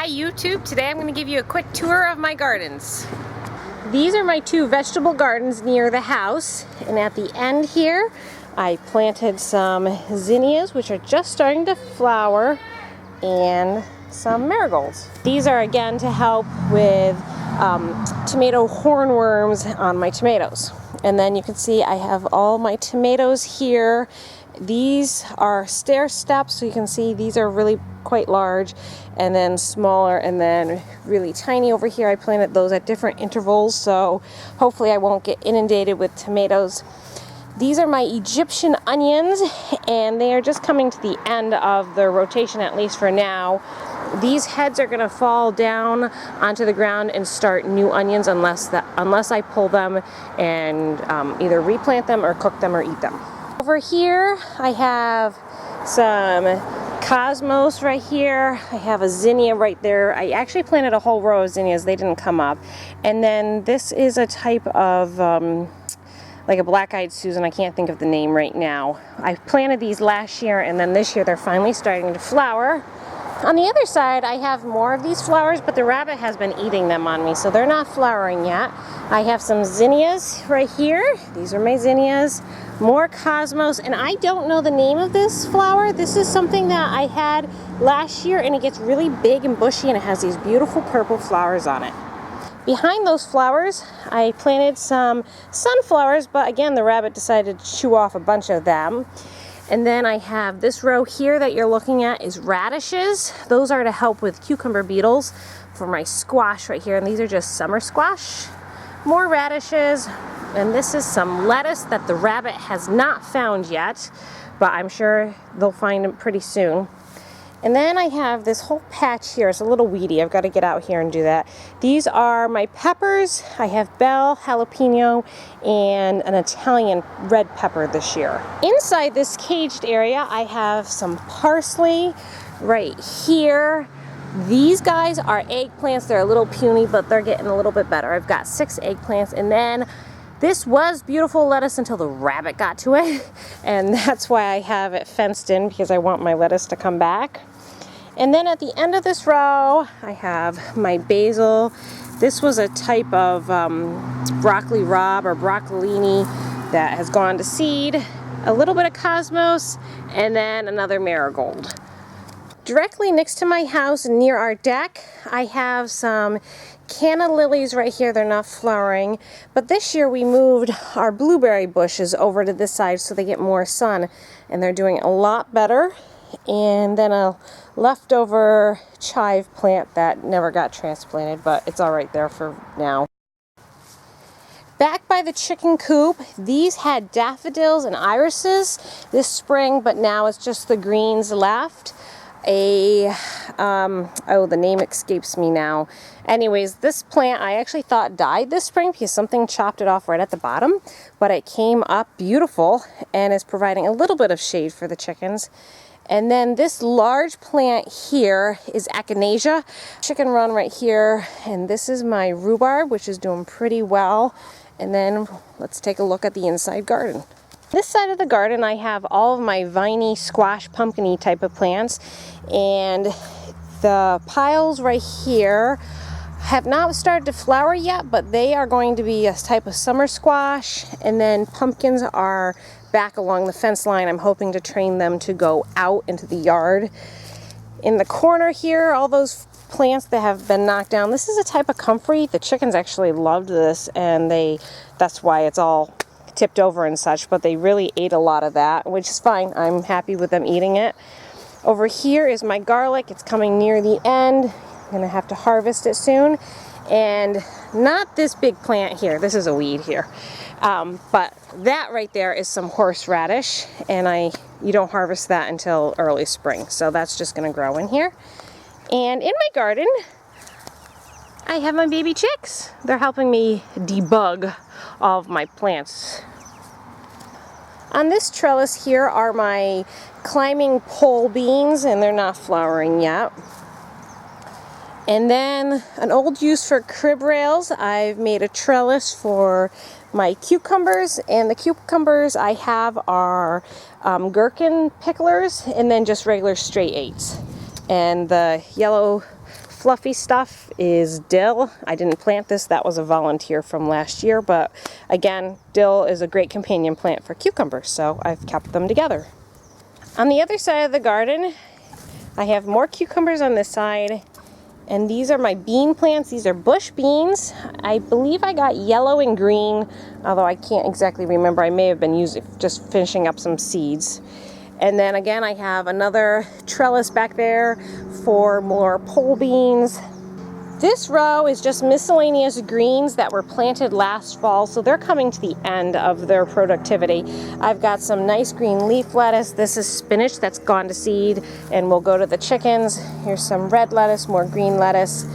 Hi YouTube, today I'm going to give you a quick tour of my gardens. These are my two vegetable gardens near the house, and at the end here I planted some zinnias which are just starting to flower and some marigolds. These are again to help with tomato hornworms on my tomatoes. And then you can see I have all my tomatoes here. These are stair steps, so you can see these are really quite large, and then smaller, and then really tiny over here. I planted those at different intervals, so hopefully I won't get inundated with tomatoes. These are my Egyptian onions, and they are just coming to the end of their rotation, at least for now. These heads are going to fall down onto the ground and start new onions unless I pull them and either replant them or cook them or eat them. Over here I have some cosmos right here. I have a zinnia right there. I actually planted a whole row of zinnias. They didn't come up. And then this is a type of like a black-eyed Susan. I can't think of the name right now. I planted these last year, and then this year they're finally starting to flower. On the other side, I have more of these flowers, but the rabbit has been eating them on me, so they're not flowering yet. I have some zinnias right here. These are my zinnias. More cosmos, and I don't know the name of this flower. This is something that I had last year, and it gets really big and bushy, and it has these beautiful purple flowers on it. Behind those flowers, I planted some sunflowers, but again, the rabbit decided to chew off a bunch of them. And then I have this row here that you're looking at is radishes. Those are to help with cucumber beetles for my squash right here. And these are just summer squash. More radishes. And this is some lettuce that the rabbit has not found yet, but I'm sure they'll find it pretty soon. And then I have this whole patch here. It's a little weedy. I've got to get out here and do that. These are my peppers. I have bell, jalapeno, and an Italian red pepper this year. Inside this caged area, I have some parsley right here. These guys are eggplants. They're a little puny, but they're getting a little bit better. I've got 6 eggplants, and then this was beautiful lettuce until the rabbit got to it, and that's why I have it fenced in, because I want my lettuce to come back. And then at the end of this row, I have my basil. This was a type of broccoli rabe or broccolini that has gone to seed, a little bit of cosmos, and then another marigold. Directly next to my house near our deck, I have some canna lilies right here. They're not flowering, but this year we moved our blueberry bushes over to this side so they get more sun, and they're doing a lot better. And then a leftover chive plant that never got transplanted, but it's all right there for now. Back by the chicken coop, these had daffodils and irises this spring, but now it's just the greens left. Oh, the name escapes me now. Anyways, this plant I actually thought died this spring because something chopped it off right at the bottom, but it came up beautiful and is providing a little bit of shade for the chickens. And then this large plant here is echinacea, chicken run right here, and this is my rhubarb, which is doing pretty well. And then let's take a look at the inside garden. This side of the garden I have all of my viney, squash, pumpkin-y type of plants, and the piles right here have not started to flower yet, but they are going to be a type of summer squash, and then pumpkins are back along the fence line. I'm hoping to train them to go out into the yard. In the corner here, all those plants that have been knocked down, this is a type of comfrey. The chickens actually loved this, and that's why it's all tipped over and such, but they really ate a lot of that, which is fine. I'm happy with them eating it. Over here is my garlic. It's coming near the end. I'm gonna have to harvest it soon. And not this big plant here. This is a weed here. But that right there is some horseradish, and you don't harvest that until early spring. So that's just gonna grow in here. And in my garden, I have my baby chicks. They're helping me debug all of my plants. On this trellis here are my climbing pole beans, and they're not flowering yet. And then an old use for crib rails, I've made a trellis for my cucumbers, and the cucumbers I have are gherkin picklers and then just regular straight 8s. And the yellow fluffy stuff is dill. I didn't plant this, that was a volunteer from last year, but again, dill is a great companion plant for cucumbers, so I've kept them together. On the other side of the garden, I have more cucumbers on this side, and these are my bean plants. These are bush beans. I believe I got yellow and green, although I can't exactly remember. I may have been just finishing up some seeds. And then again, I have another trellis back there for more pole beans. This row is just miscellaneous greens that were planted last fall, so they're coming to the end of their productivity. I've got some nice green leaf lettuce. This is spinach that's gone to seed and will go to the chickens. Here's some red lettuce, more green lettuce,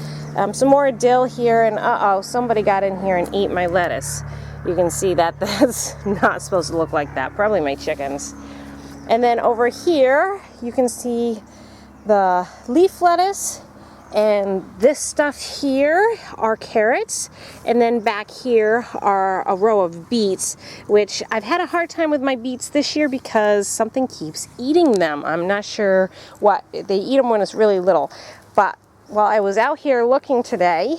some more dill here, and somebody got in here and ate my lettuce. You can see that that's not supposed to look like that, probably my chickens. And then over here, you can see the leaf lettuce. And this stuff here are carrots, and then back here are a row of beets, which I've had a hard time with my beets this year because something keeps eating them. I'm not sure what. They eat them when it's really little. But while I was out here looking today,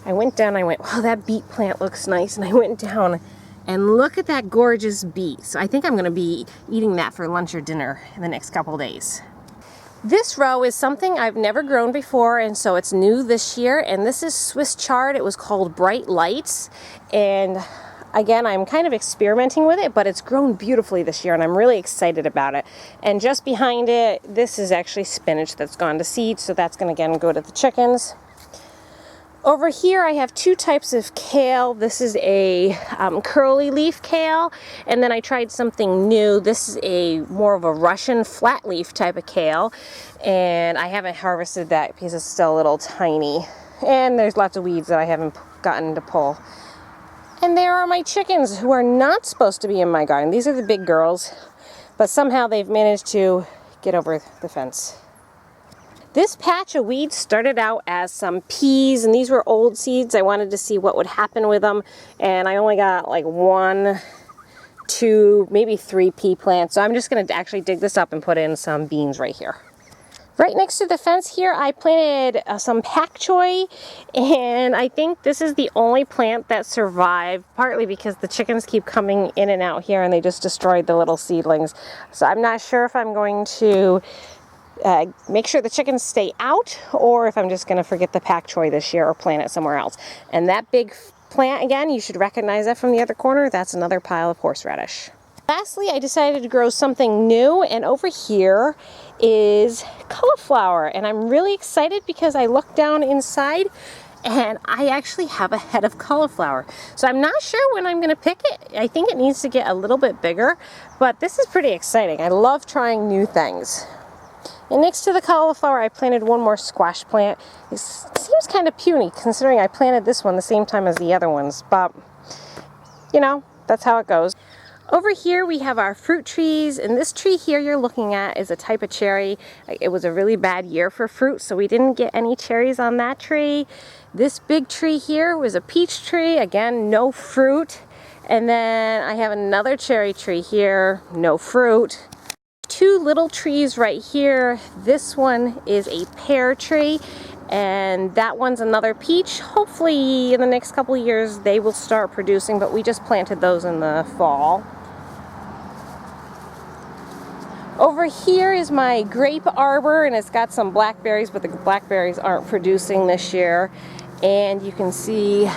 I went down and I went, wow, that beet plant looks nice. And I went down and look at that gorgeous beet. So I think I'm going to be eating that for lunch or dinner in the next couple days. This row is something I've never grown before, and so it's new this year, and this is Swiss chard. It was called Bright Lights, and again, I'm kind of experimenting with it, but it's grown beautifully this year, and I'm really excited about it. And just behind it, this is actually spinach that's gone to seed, so that's going to again go to the chickens. Over here I have two types of kale. This is a curly leaf kale, and then I tried something new. This is a more of a Russian flat leaf type of kale, and I haven't harvested that because it's still a little tiny. And there's lots of weeds that I haven't gotten to pull. And there are my chickens who are not supposed to be in my garden. These are the big girls, but somehow they've managed to get over the fence. This patch of weeds started out as some peas, and these were old seeds. I wanted to see what would happen with them, and I only got like 1, 2, maybe 3 pea plants. So I'm just going to actually dig this up and put in some beans right here. Right next to the fence here, I planted some pak choi, and I think this is the only plant that survived, partly because the chickens keep coming in and out here and they just destroyed the little seedlings. So I'm not sure if I'm going to make sure the chickens stay out, or if I'm just going to forget the pak choi this year or plant it somewhere else. And that big plant, again, you should recognize that from the other corner. That's another pile of horseradish. Lastly, I decided to grow something new, and over here is cauliflower. And I'm really excited because I looked down inside and I actually have a head of cauliflower. So I'm not sure when I'm going to pick it. I think it needs to get a little bit bigger, but this is pretty exciting. I love trying new things. And next to the cauliflower, I planted one more squash plant. It seems kind of puny considering I planted this one the same time as the other ones, but you know, that's how it goes. Over here we have our fruit trees, and this tree here you're looking at is a type of cherry. It was a really bad year for fruit, so we didn't get any cherries on that tree. This big tree here was a peach tree, again, no fruit. And then I have another cherry tree here, no fruit. 2 little trees right here. This one is a pear tree, and that one's another peach. Hopefully in the next couple of years they will start producing, but we just planted those in the fall. Over here is my grape arbor, and it's got some blackberries, but the blackberries aren't producing this year. And you can see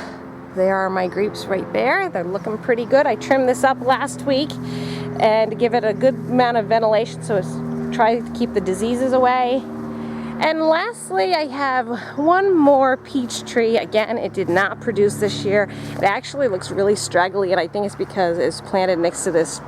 there are my grapes right there. They're looking pretty good. I trimmed this up last week and to give it a good amount of ventilation, so it's try to keep the diseases away. And lastly, I have one more peach tree. Again, it did not produce this year. It actually looks really straggly, and I think it's because it's planted next to this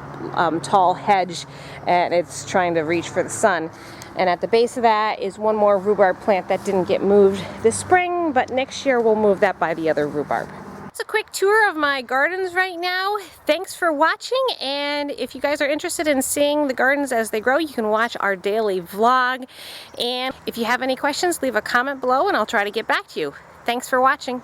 tall hedge and it's trying to reach for the sun. And at the base of that is one more rhubarb plant that didn't get moved this spring, but next year we'll move that by the other rhubarb. It's a quick tour of my gardens right now. Thanks for watching, and if you guys are interested in seeing the gardens as they grow, you can watch our daily vlog. And if you have any questions, leave a comment below and I'll try to get back to you. Thanks for watching.